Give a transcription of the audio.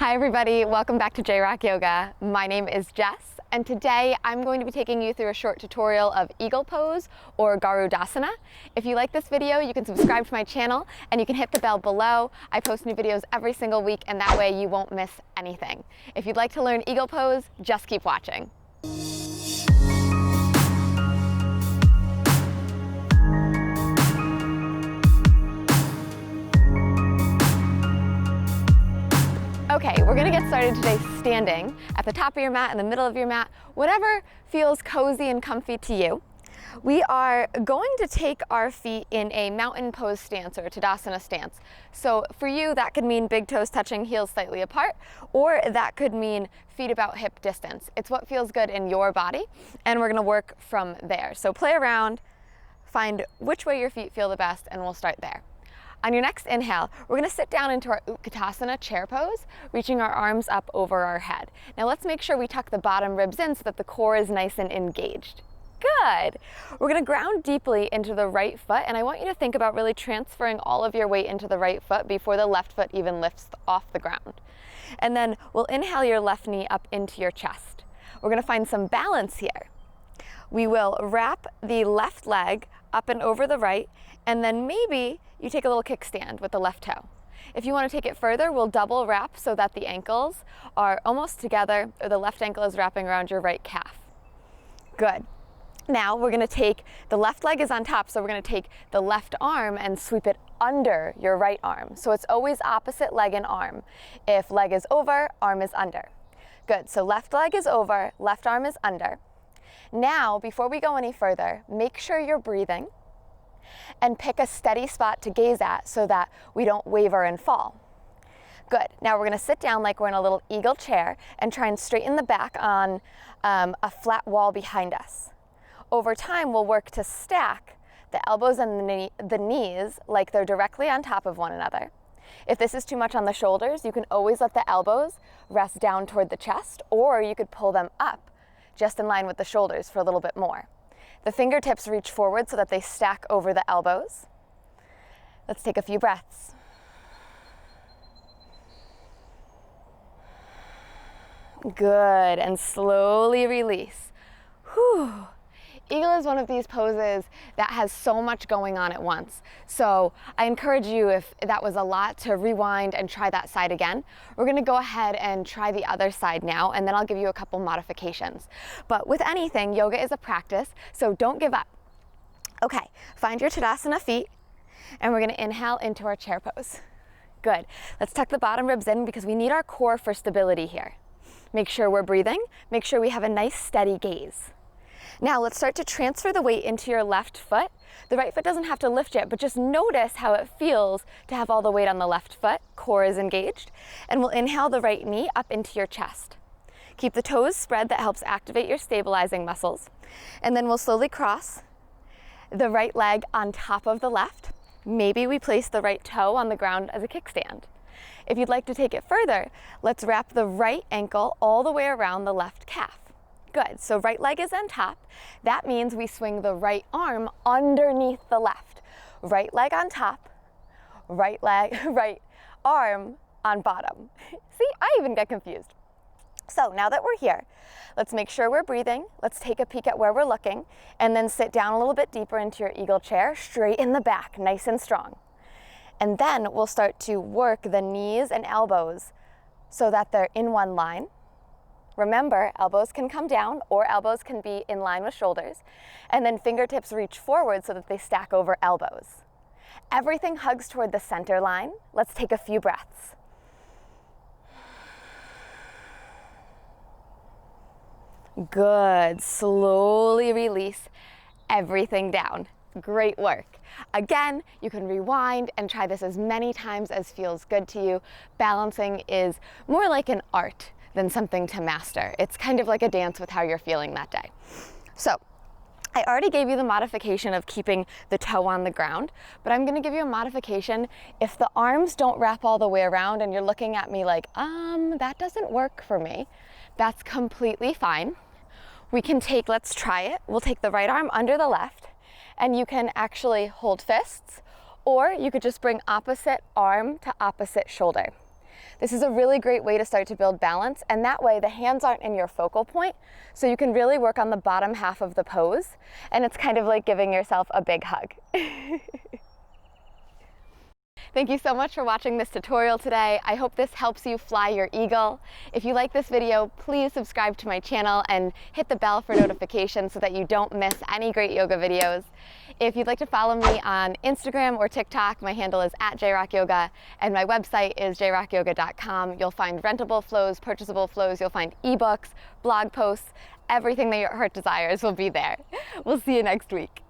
Hi everybody, welcome back to J-Rock Yoga. My name is Jess, and today I'm going to be taking you through a short tutorial of Eagle Pose or Garudasana. If you like this video, you can subscribe to my channel and you can hit the bell below. I post new videos every single week and that way you won't miss anything. If you'd like to learn Eagle Pose, just keep watching. Okay, we're gonna get started today standing at the top of your mat, in the middle of your mat, whatever feels cozy and comfy to you. We are going to take our feet in a mountain pose stance or a Tadasana stance. So for you, that could mean big toes touching, heels slightly apart, or that could mean feet about hip distance. It's what feels good in your body, and we're gonna work from there. So play around, find which way your feet feel the best, and we'll start there. On your next inhale, we're going to sit down into our Utkatasana chair pose, reaching our arms up over our head. Now let's make sure we tuck the bottom ribs in so that the core is nice and engaged. Good. We're going to ground deeply into the right foot, and I want you to think about really transferring all of your weight into the right foot before the left foot even lifts off the ground. And then we'll inhale your left knee up into your chest. We're going to find some balance here. We will wrap the left leg up and over the right, and then maybe you take a little kickstand with the left toe. If you want to take it further, we'll double wrap so that the ankles are almost together, or the left ankle is wrapping around your right calf. Good. Now we're going to take, the left leg is on top, so we're going to take the left arm and sweep it under your right arm. So it's always opposite leg and arm. If leg is over, arm is under. Good, so left leg is over, left arm is under. Now, before we go any further, make sure you're breathing and pick a steady spot to gaze at so that we don't waver and fall. Good. Now we're going to sit down like we're in a little eagle chair and try and straighten the back on a flat wall behind us. Over time, we'll work to stack the elbows and the knees like they're directly on top of one another. If this is too much on the shoulders, you can always let the elbows rest down toward the chest, or you could pull them up just in line with the shoulders for a little bit more. The fingertips reach forward so that they stack over the elbows. Let's take a few breaths. Good, and slowly release. Whew. Eagle is one of these poses that has so much going on at once. So I encourage you, if that was a lot, to rewind and try that side again. We're going to go ahead and try the other side now, and then I'll give you a couple modifications. But with anything, yoga is a practice, so don't give up. Okay, find your Tadasana feet, and we're going to inhale into our chair pose. Good. Let's tuck the bottom ribs in because we need our core for stability here. Make sure we're breathing. Make sure we have a nice steady gaze. Now let's start to transfer the weight into your left foot. The right foot doesn't have to lift yet, but just notice how it feels to have all the weight on the left foot. Core is engaged. And we'll inhale the right knee up into your chest. Keep the toes spread, that helps activate your stabilizing muscles. And then we'll slowly cross the right leg on top of the left. Maybe we place the right toe on the ground as a kickstand. If you'd like to take it further, let's wrap the right ankle all the way around the left calf. Good, so right leg is on top. That means we swing the right arm underneath the left. Right leg on top, right arm on bottom. See, I even get confused. So now that we're here, let's make sure we're breathing. Let's take a peek at where we're looking, and then sit down a little bit deeper into your eagle chair, straight in the back, nice and strong. And then we'll start to work the knees and elbows so that they're in one line. Remember, elbows can come down or elbows can be in line with shoulders, and then fingertips reach forward so that they stack over elbows. Everything hugs toward the center line. Let's take a few breaths. Good. Slowly release everything down. Great work. Again, you can rewind and try this as many times as feels good to you. Balancing is more like an art than something to master. It's kind of like a dance with how you're feeling that day. So I already gave you the modification of keeping the toe on the ground, but I'm gonna give you a modification if the arms don't wrap all the way around and you're looking at me like, that doesn't work for me. That's completely fine. We can take, let's try it. We'll take the right arm under the left, and you can actually hold fists, or you could just bring opposite arm to opposite shoulder. This is a really great way to start to build balance, and that way the hands aren't in your focal point, so you can really work on the bottom half of the pose, and it's kind of like giving yourself a big hug. Thank you so much for watching this tutorial today. I hope this helps you fly your eagle. If you like this video, please subscribe to my channel and hit the bell for notifications so that you don't miss any great yoga videos. If you'd like to follow me on Instagram or TikTok, my handle is @jrockyoga, and my website is jrockyoga.com. You'll find rentable flows, purchasable flows, you'll find ebooks, blog posts, everything that your heart desires will be there. We'll see you next week.